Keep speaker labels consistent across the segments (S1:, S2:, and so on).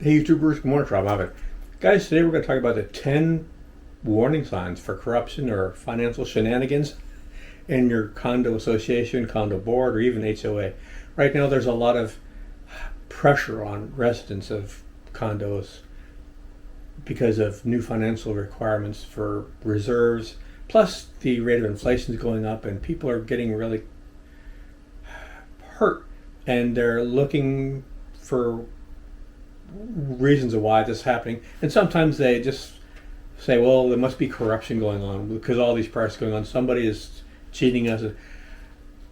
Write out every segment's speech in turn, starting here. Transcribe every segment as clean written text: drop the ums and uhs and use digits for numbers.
S1: Hey YouTubers, good morning, Robb. Guys, today we're going to talk about the 10 warning signs for corruption or financial shenanigans in your condo association, condo board, or even HOA. Right now there's a lot of pressure on residents of condos because of new financial requirements for reserves, plus the rate of inflation is going up and people are getting really hurt and they're looking for reasons of why this is happening, and sometimes they just say, well, there must be corruption going on because all these prices going on, somebody is cheating us.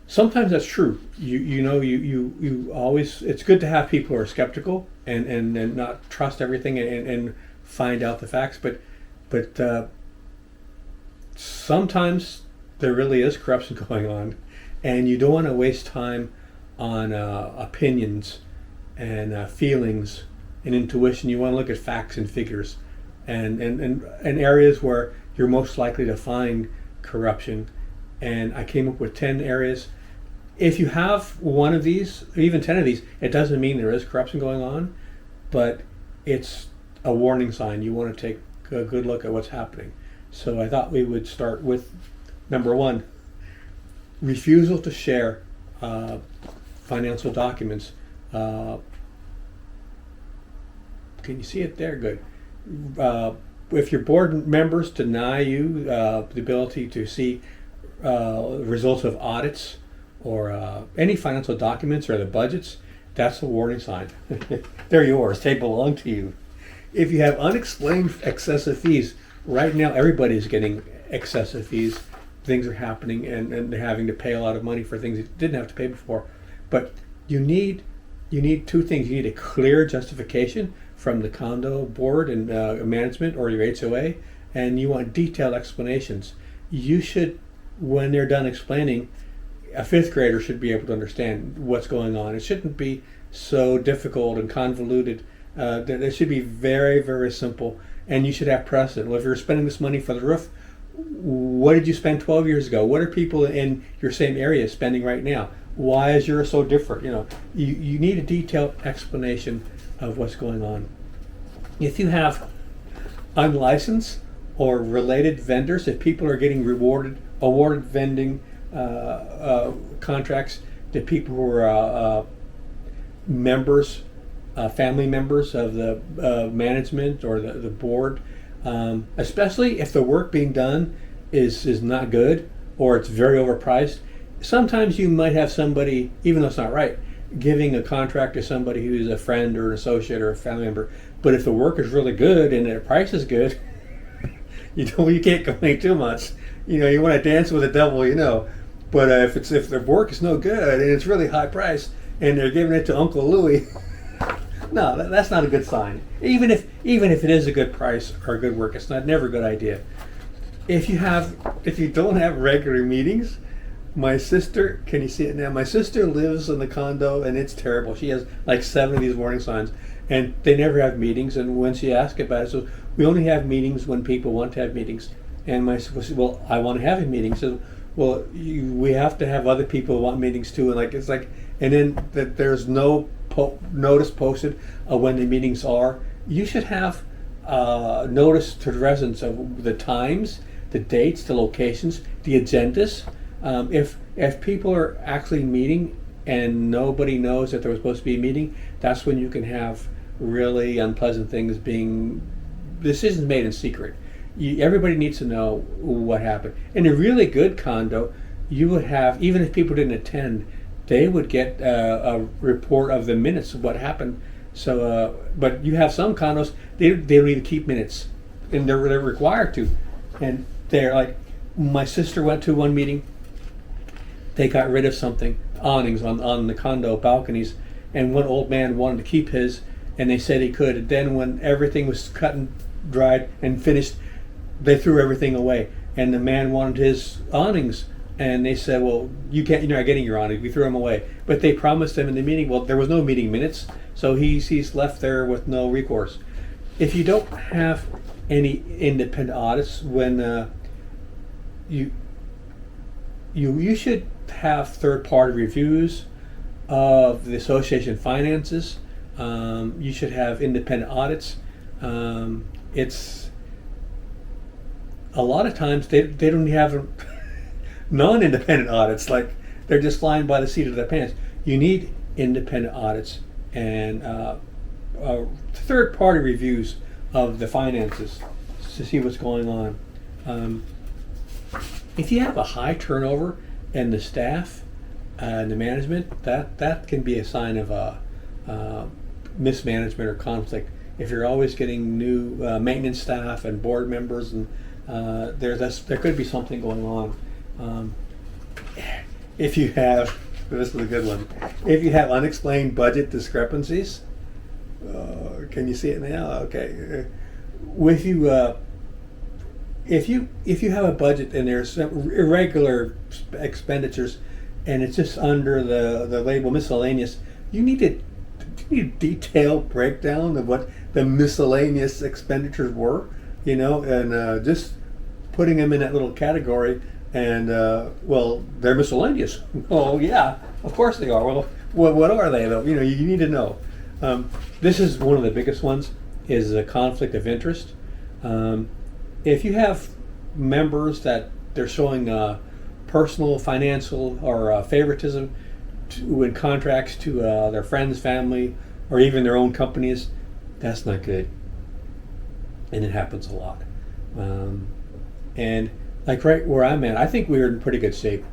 S1: Sometimes that's true. You always, it's good to have people who are skeptical and not trust everything and find out the facts, but sometimes there really is corruption going on, and you don't want to waste time on opinions and feelings and intuition. You want to look at facts and figures and areas where you're most likely to find corruption. And I came up with 10 areas. If you have one of these, or even 10 of these, it doesn't mean there is corruption going on, but it's a warning sign. You want to take a good look at what's happening. So I thought we would start with number 1, refusal to share financial documents. Can you see it there? Good. If your board members deny you the ability to see results of audits or any financial documents or the budgets, that's a warning sign. They're yours. They belong to you. If you have unexplained excessive fees, right now everybody's getting excessive fees. Things are happening and they're having to pay a lot of money for things they didn't have to pay before. But you need 2 things. You need a clear justification from the condo board and management or your HOA, and you want detailed explanations. You should, when they're done explaining, a 5th grader should be able to understand what's going on. It shouldn't be so difficult and convoluted. It should be very, very simple, and you should have precedent. Well, if you're spending this money for the roof, what did you spend 12 years ago? What are people in your same area spending right now? Why is yours so different? You need a detailed explanation of what's going on. If you have unlicensed or related vendors, if people are getting awarded vending contracts to people who are members, family members of the management or the board, especially if the work being done is not good or it's very overpriced. Sometimes you might have somebody, even though it's not right, giving a contract to somebody who's a friend or an associate or a family member. But if the work is really good and the price is good, you can't complain too much. You want to dance with the devil, But if the work is no good and it's really high price and they're giving it to Uncle Louie, no, that's not a good sign. Even if it is a good price or good work, it's never a good idea. If you don't have regular meetings, my sister, can you see it now? My sister lives in the condo and it's terrible. She has like 7 of these warning signs and they never have meetings. And when she asked about it, so we only have meetings when people want to have meetings. And my sister said, well, I want to have a meeting. So, well, we have to have other people who want meetings too. And and then that there's no notice posted of when the meetings are. You should have notice to the residents of the times, the dates, the locations, the agendas. If people are actually meeting and nobody knows that there was supposed to be a meeting, that's when you can have really unpleasant things decisions made in secret. Everybody needs to know what happened. In a really good condo, you would have, even if people didn't attend, they would get a report of the minutes of what happened. So, but you have some condos, they don't even keep minutes, and they're required to. And they're like, my sister went to one meeting. They got rid of something, awnings on the condo balconies, and one old man wanted to keep his, and they said he could. And then when everything was cut and dried and finished, they threw everything away. And the man wanted his awnings, and they said, well, you're not getting your awnings. We threw them away. But they promised him in the meeting. Well, there was no meeting minutes, so he's left there with no recourse. If you don't have any independent audits, when you should have third-party reviews of the association finances. You should have independent audits. It's a lot of times they don't have non-independent audits. Like they're just flying by the seat of their pants. You need independent audits and third-party reviews of the finances to see what's going on. If you have a high turnover in the staff and the management, that can be a sign of mismanagement or conflict. If you're always getting new maintenance staff and board members, and there could be something going on. If you have, this is a good one. If you have unexplained budget discrepancies, can you see it now? Okay. If you have a budget and there's some irregular expenditures, and it's just under the label miscellaneous, you need a detailed breakdown of what the miscellaneous expenditures were, and just putting them in that little category. And well, they're miscellaneous. Oh yeah, of course they are. Well, what are they though? You need to know. This is one of the biggest ones, is a conflict of interest. If you have members that they're showing personal, financial, or favoritism in contracts to their friends, family, or even their own companies, that's not good. And it happens a lot. And like right where I'm at, I think we're in pretty good shape.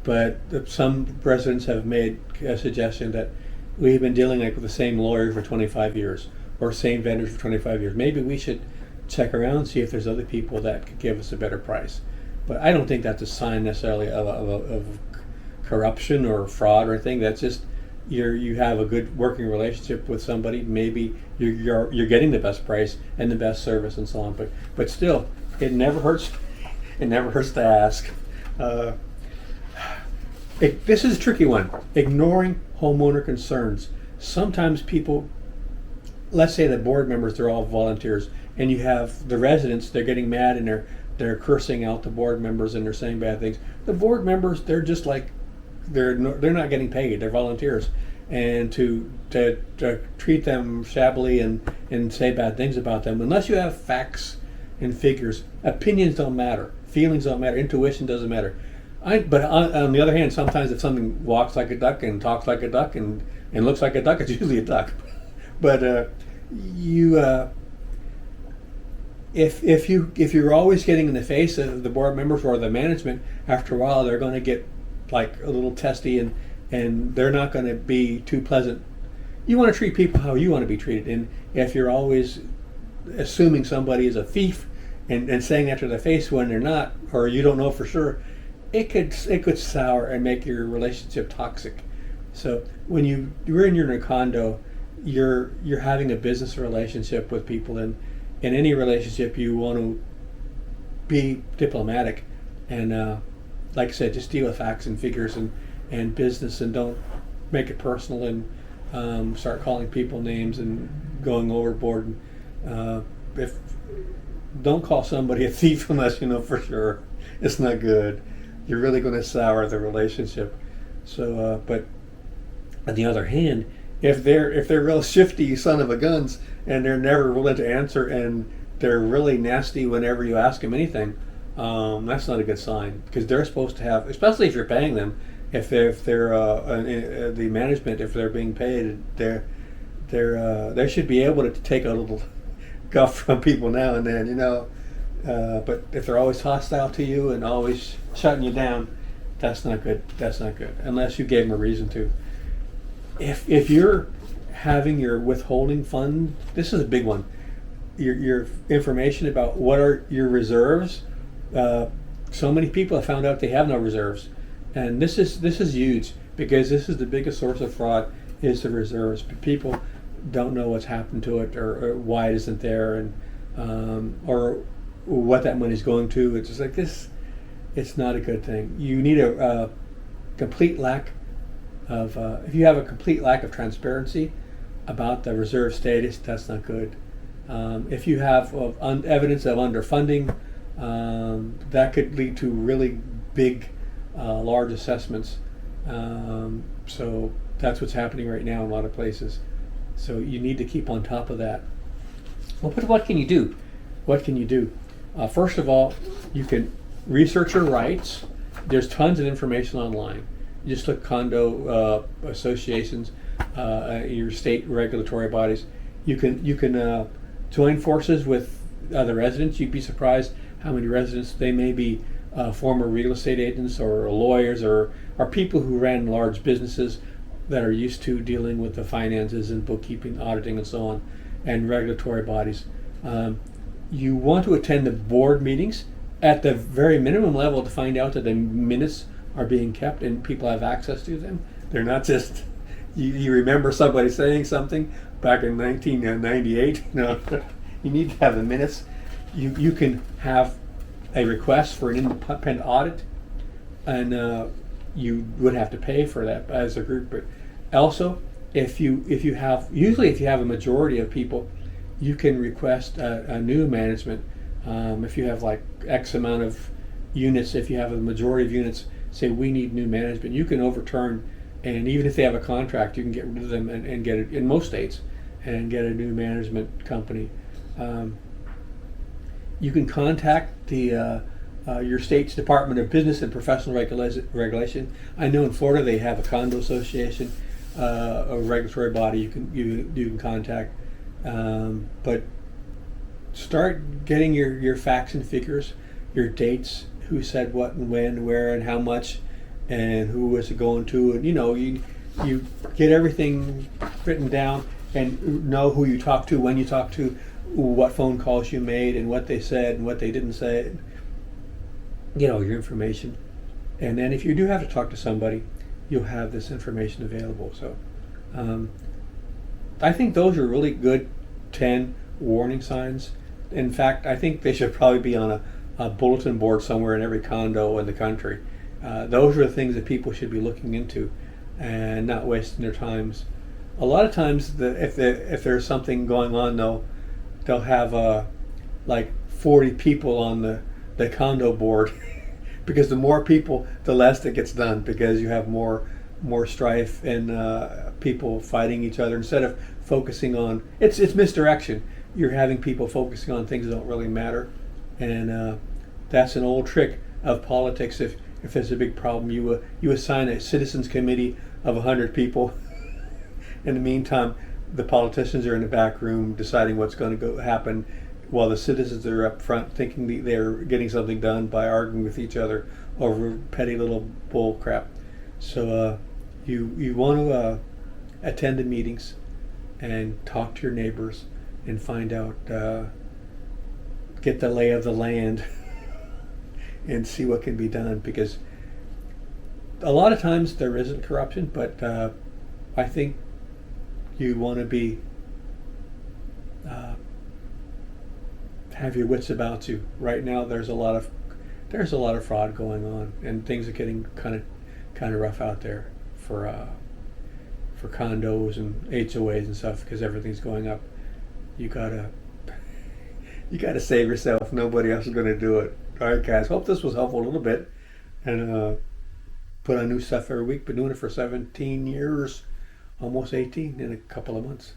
S1: But some residents have made a suggestion that we've been dealing with the same lawyer for 25 years or same vendors for 25 years. Maybe we should check around and see if there's other people that could give us a better price. But I don't think that's a sign necessarily of corruption or fraud or anything. That's just you have a good working relationship with somebody. Maybe you're getting the best price and the best service and so on. But still, it never hurts. It never hurts to ask. This is a tricky one. Ignoring homeowner concerns. Sometimes people, let's say the board members, they're all volunteers, and you have the residents, they're getting mad and they're cursing out the board members and they're saying bad things. The board members, they're just like, they're not getting paid, they're volunteers. And to treat them shabbily and say bad things about them, unless you have facts and figures, opinions don't matter, feelings don't matter, intuition doesn't matter. But on the other hand, sometimes if something walks like a duck and talks like a duck and looks like a duck, it's usually a duck. But if you're always getting in the face of the board members or the management, after a while they're going to get like a little testy and they're not going to be too pleasant. You want to treat people how you want to be treated, and if you're always assuming somebody is a thief and saying that to their face when they're not, or you don't know for sure, it could sour and make your relationship toxic. So when you're in a condo, you're having a business relationship with people, and in any relationship you want to be diplomatic and like I said, just deal with facts and figures and business, and don't make it personal and start calling people names and going overboard. Don't call somebody a thief unless you know for sure. It's not good. You're really going to sour the relationship. So, but on the other hand, if they're real shifty son of a guns and they're never willing to answer and they're really nasty whenever you ask them anything, that's not a good sign, because they're supposed to have, especially if you're paying them, if they're the management, if they're being paid, they should be able to take a little guff from people now and then, but if they're always hostile to you and always shutting you down, that's not good. That's not good, unless you gave them a reason to. If you're having your withholding fund, this is a big one. Your information about what are your reserves. So many people have found out they have no reserves, and this is huge, because this is the biggest source of fraud, is the reserves. People don't know what's happened to it, or why it isn't there, and or what that money's going to. It's just like this. It's not a good thing. You need a complete lack of. If you have a complete lack of transparency about the reserve status, that's not good. If you have evidence of underfunding, that could lead to really big, large assessments. So That's what's happening right now in a lot of places. So you need to keep on top of that. Well, but what can you do? What can you do? First of all, you can research your rights. There's tons of information online. You just look condo associations, your state regulatory bodies. You can join forces with other residents. You'd be surprised how many residents, they may be former real estate agents or lawyers or people who ran large businesses that are used to dealing with the finances and bookkeeping, auditing, and so on, and regulatory bodies. You want to attend the board meetings at the very minimum level to find out that the minutes are being kept and people have access to them. They're not just, you remember somebody saying something back in 1998. No, you need to have the minutes. You can have a request for an independent audit, and you would have to pay for that as a group. But also, if you have a majority of people, you can request a new management. If you have like X amount of units, if you have a majority of units, say we need new management, you can overturn, and even if they have a contract, you can get rid of them and get it in most states and get a new management company. You can contact the your state's Department of Business and Professional Regulation. I know in Florida they have a condo association, a regulatory body you can contact. But start getting your facts and figures, your dates, who said what and when, where and how much, and who was it going to, and you get everything written down and know who you talked to, when you talked to, what phone calls you made, and what they said and what they didn't say. Get all your information, and then if you do have to talk to somebody, you'll have this information available. So I think those are really good 10 warning signs. In fact, I think they should probably be on a bulletin board somewhere in every condo in the country. Those are the things that people should be looking into and not wasting their times. A lot of times, if there's something going on, they'll have like 40 people on the condo board because the more people, the less that gets done, because you have more strife and people fighting each other instead of focusing on it's misdirection. You're having people focusing on things that don't really matter, and that's an old trick of politics. If there's a big problem, you assign a citizens committee of 100 people. In the meantime, the politicians are in the back room deciding what's going to happen, while the citizens are up front thinking they're getting something done by arguing with each other over petty little bull crap. So you want to attend the meetings and talk to your neighbors and find out, get the lay of the land and see what can be done, because a lot of times there isn't corruption, but I think you want to be have your wits about you. Right now there's a lot of fraud going on, and things are getting kind of rough out there for condos and HOAs and stuff, because everything's going up. You gotta save yourself. Nobody else is going to do it. All right, guys. Hope this was helpful a little bit, and put on new stuff every week. Been doing it for 17 years, almost 18 in a couple of months.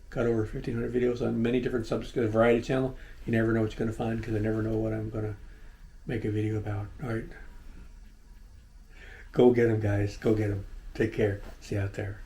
S1: Got over 1,500 videos on many different subjects. Got a variety channel. You never know what you're going to find, because I never know what I'm going to make a video about. All right. Go get them, guys. Go get them. Take care. See you out there.